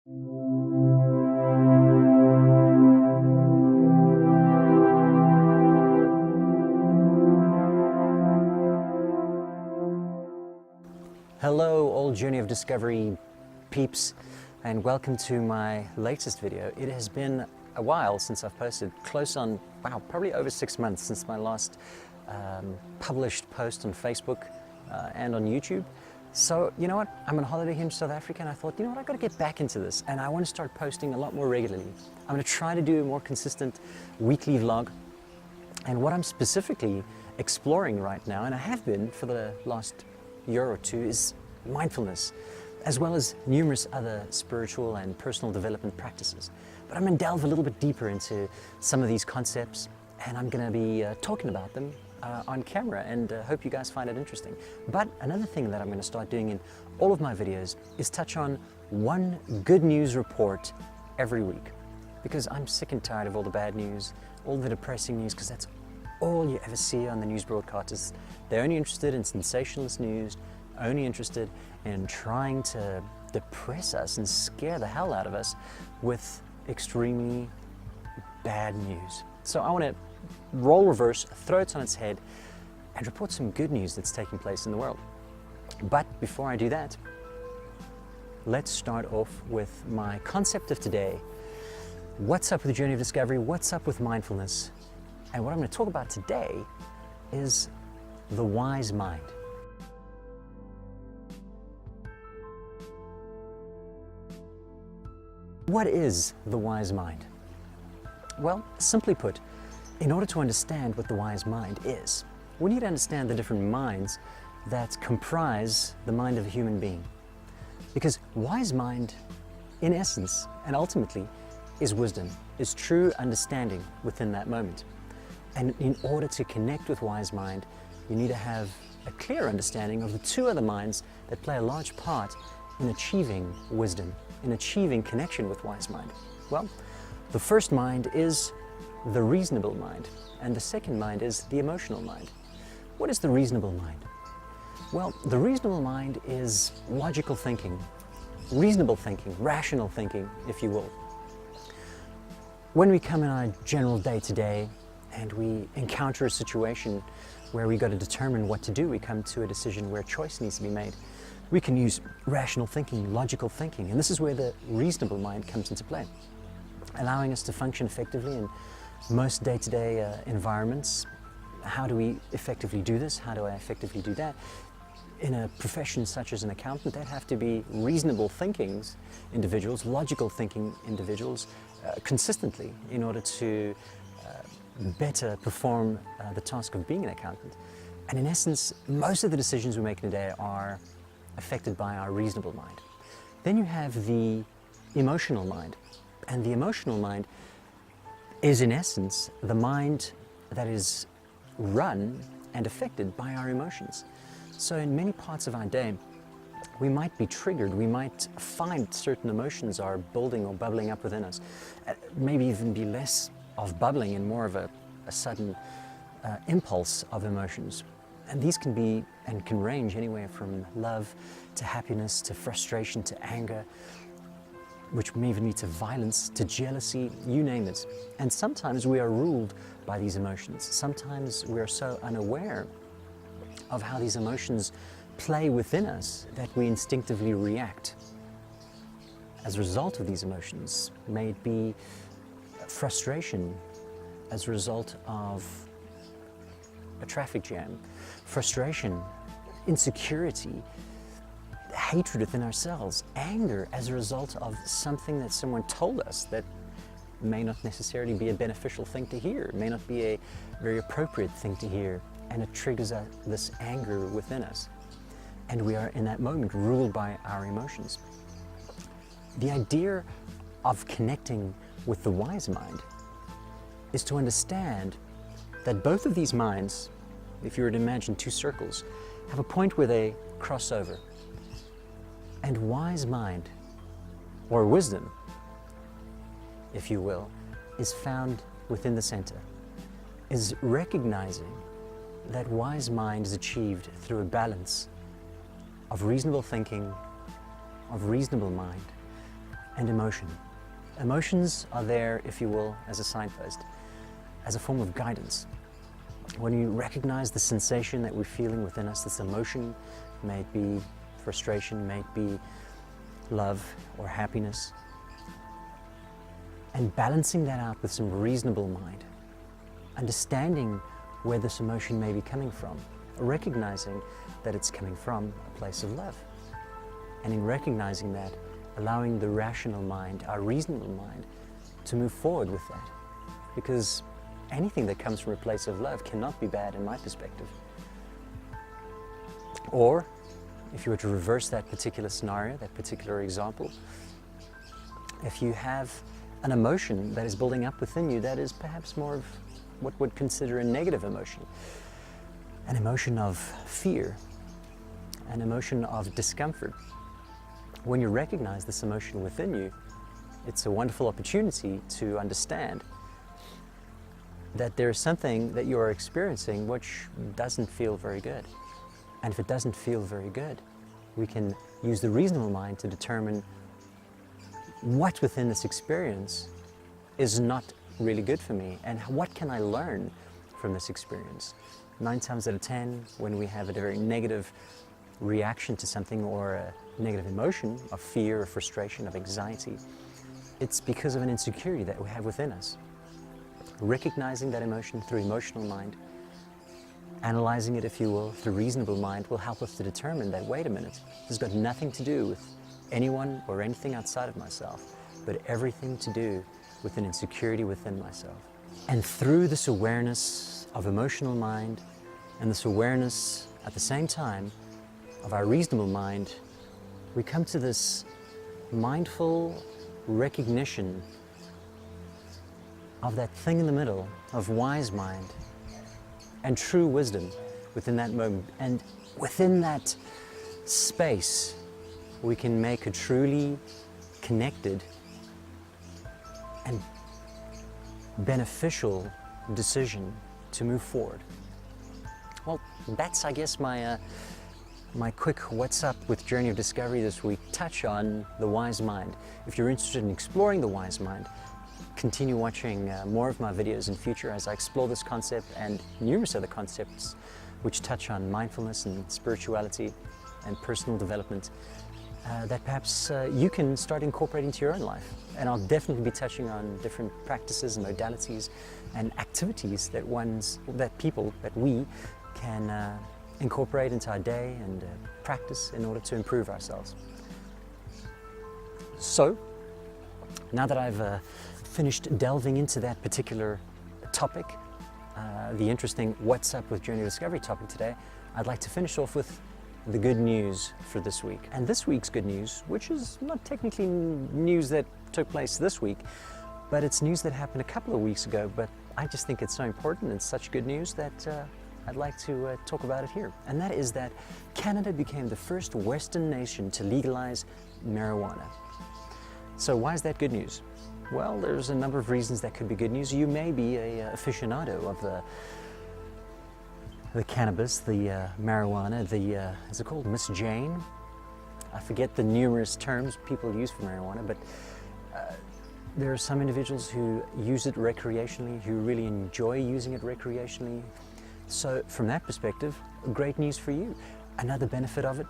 Hello, all Journey of Discovery peeps, and welcome to my latest video. It has been a while since I've posted, close on, wow, probably over 6 months since my last published post on Facebook and on YouTube. So, you know what, I'm on holiday here in South Africa and I thought, you know what, I've got to get back into this and I want to start posting a lot more regularly. I'm going to try to do a more consistent weekly vlog, and what I'm specifically exploring right now, and I have been for the last year or two, is mindfulness, as well as numerous other spiritual and personal development practices. But I'm going to delve a little bit deeper into some of these concepts, and I'm going to be talking about them on camera, and hope you guys find it interesting. But another thing that I'm going to start doing in all of my videos is touch on one good news report every week, because I'm sick and tired of all the bad news, all the depressing news, because that's all you ever see on the news broadcasters. They're only interested in sensationalist news, only interested in trying to depress us and scare the hell out of us with extremely bad news. So I want to role reverse, throw it on its head, and report some good news that's taking place in the world. But before I do that, let's start off with my concept of today. What's up with the journey of discovery? What's up with mindfulness? And what I'm going to talk about today is the wise mind. What is the wise mind? Well, simply put, in order to understand what the wise mind is, we need to understand the different minds that comprise the mind of a human being. Because wise mind, in essence and ultimately, is wisdom, is true understanding within that moment. And in order to connect with wise mind, you need to have a clear understanding of the two other minds that play a large part in achieving wisdom, in achieving connection with wise mind. Well, the first mind is the reasonable mind, and the second mind is the emotional mind. What is the reasonable mind? Well, the reasonable mind is logical thinking, reasonable thinking, rational thinking, if you will. When we come in our general day-to-day and we encounter a situation where we got to determine what to do, we come to a decision where choice needs to be made, we can use rational thinking, logical thinking, and this is where the reasonable mind comes into play, allowing us to function effectively in most day-to-day environments. How do we effectively do this? How do I effectively do that? In a profession such as an accountant, they'd have to be reasonable thinking individuals, logical thinking individuals, consistently in order to better perform the task of being an accountant. And in essence, most of the decisions we make in a day are affected by our reasonable mind. Then you have the emotional mind, and the emotional mind is in essence the mind that is run and affected by our emotions. So in many parts of our day, we might be triggered, we might find certain emotions are building or bubbling up within us, maybe even be less of bubbling and more of a sudden impulse of emotions. And these can be and can range anywhere from love to happiness to frustration to anger, which may even lead to violence, to jealousy, you name it. And sometimes we are ruled by these emotions. Sometimes we are so unaware of how these emotions play within us that we instinctively react. As a result of these emotions, may it be frustration as a result of a traffic jam, frustration, insecurity, hatred within ourselves, anger as a result of something that someone told us that may not necessarily be a beneficial thing to hear, may not be a very appropriate thing to hear, and it triggers this anger within us. And we are in that moment ruled by our emotions. The idea of connecting with the wise mind is to understand that both of these minds, if you were to imagine two circles, have a point where they cross over. And wise mind, or wisdom, if you will, is found within the center, is recognizing that wise mind is achieved through a balance of reasonable thinking, of reasonable mind, and emotion. Emotions are there, if you will, as a signpost, as a form of guidance. When you recognize the sensation that we're feeling within us, this emotion, may it be frustration, may it be love or happiness, and balancing that out with some reasonable mind, understanding where this emotion may be coming from, recognizing that it's coming from a place of love. And in recognizing that, allowing the rational mind, our reasonable mind, to move forward with that. Because anything that comes from a place of love cannot be bad in my perspective. Or, if you were to reverse that particular scenario, that particular example, if you have an emotion that is building up within you that is perhaps more of what we'd consider a negative emotion, an emotion of fear, an emotion of discomfort, when you recognize this emotion within you, it's a wonderful opportunity to understand that there's something that you are experiencing which doesn't feel very good. And if it doesn't feel very good, we can use the reasonable mind to determine what within this experience is not really good for me, and what can I learn from this experience. 9 times out of 10, when we have a very negative reaction to something or a negative emotion of fear, of frustration, of anxiety, it's because of an insecurity that we have within us. Recognizing that emotion through emotional mind, analyzing it, if you will, through reasonable mind, will help us to determine that, wait a minute, this has got nothing to do with anyone or anything outside of myself, but everything to do with an insecurity within myself. And through this awareness of emotional mind, and this awareness at the same time of our reasonable mind, we come to this mindful recognition of that thing in the middle of wise mind and true wisdom within that moment. And within that space, we can make a truly connected and beneficial decision to move forward. Well, that's, I guess, my quick what's up with Journey of Discovery this week, touch on the wise mind. If you're interested in exploring the wise mind, continue watching more of my videos in future as I explore this concept and numerous other concepts which touch on mindfulness and spirituality and personal development that perhaps you can start incorporating into your own life. And I'll definitely be touching on different practices and modalities and activities that we can incorporate into our day and practice in order to improve ourselves. So, now that I've finished delving into that particular topic, the interesting What's Up with Journey of Discovery topic today, I'd like to finish off with the good news for this week. And this week's good news, which is not technically news that took place this week, but it's news that happened a couple of weeks ago, but I just think it's so important and such good news that I'd like to talk about it here. And that is that Canada became the first Western nation to legalize marijuana. So why is that good news? Well, there's a number of reasons that could be good news. You may be a aficionado of the cannabis, the marijuana, is it called Miss Jane? I forget the numerous terms people use for marijuana, but there are some individuals who use it recreationally, who really enjoy using it recreationally. So from that perspective, great news for you. Another benefit of it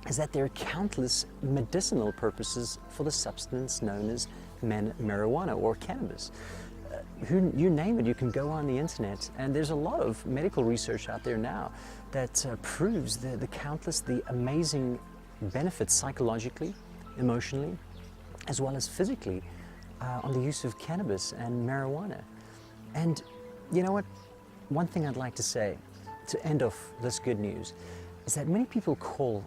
is that there are countless medicinal purposes for the substance known as marijuana or cannabis. You name it, you can go on the internet, and there's a lot of medical research out there now that proves the amazing benefits psychologically, emotionally, as well as physically on the use of cannabis and marijuana. And you know what? One thing I'd like to say to end off this good news is that many people call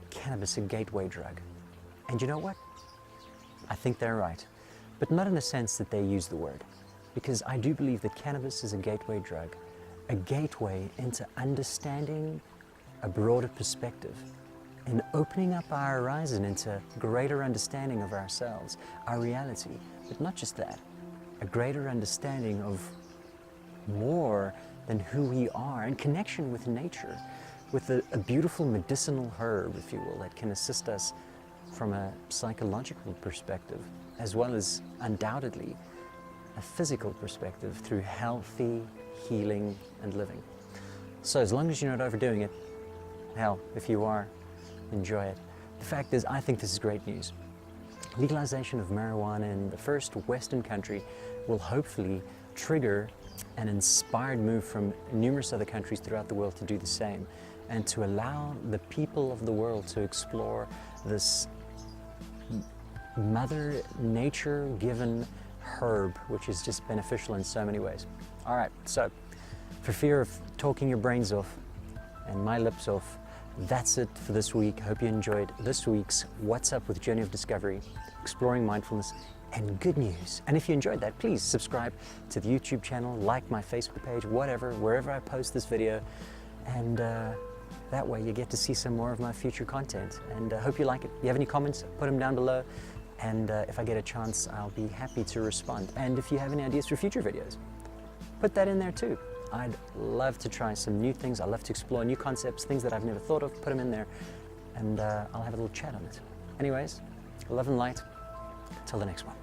cannabis a gateway drug. And you know what? I think they're right, but not in the sense that they use the word. Because I do believe that cannabis is a gateway drug, a gateway into understanding a broader perspective, and opening up our horizon into greater understanding of ourselves, our reality. But not just that, a greater understanding of more than who we are, and connection with nature, with a beautiful medicinal herb, if you will, that can assist us from a psychological perspective, as well as undoubtedly a physical perspective through healthy healing and living. So as long as you're not overdoing it, hell, if you are, enjoy it. The fact is, I think this is great news. Legalization of marijuana in the first Western country will hopefully trigger an inspired move from numerous other countries throughout the world to do the same, and to allow the people of the world to explore this Mother Nature given herb, which is just beneficial in so many ways. All right, so for fear of talking your brains off and my lips off, that's it for this week. Hope you enjoyed this week's What's Up with Journey of Discovery, exploring mindfulness and good news. And if you enjoyed that, please subscribe to the YouTube channel, like my Facebook page, whatever, wherever I post this video, and that way you get to see some more of my future content. And I hope you like it. If you have any comments, put them down below, and if I get a chance, I'll be happy to respond. And if you have any ideas for future videos, put that in there too. I'd love to try some new things. I love to explore new concepts, things that I've never thought of, put them in there, and I'll have a little chat on it. Anyways, love and light. Till the next one.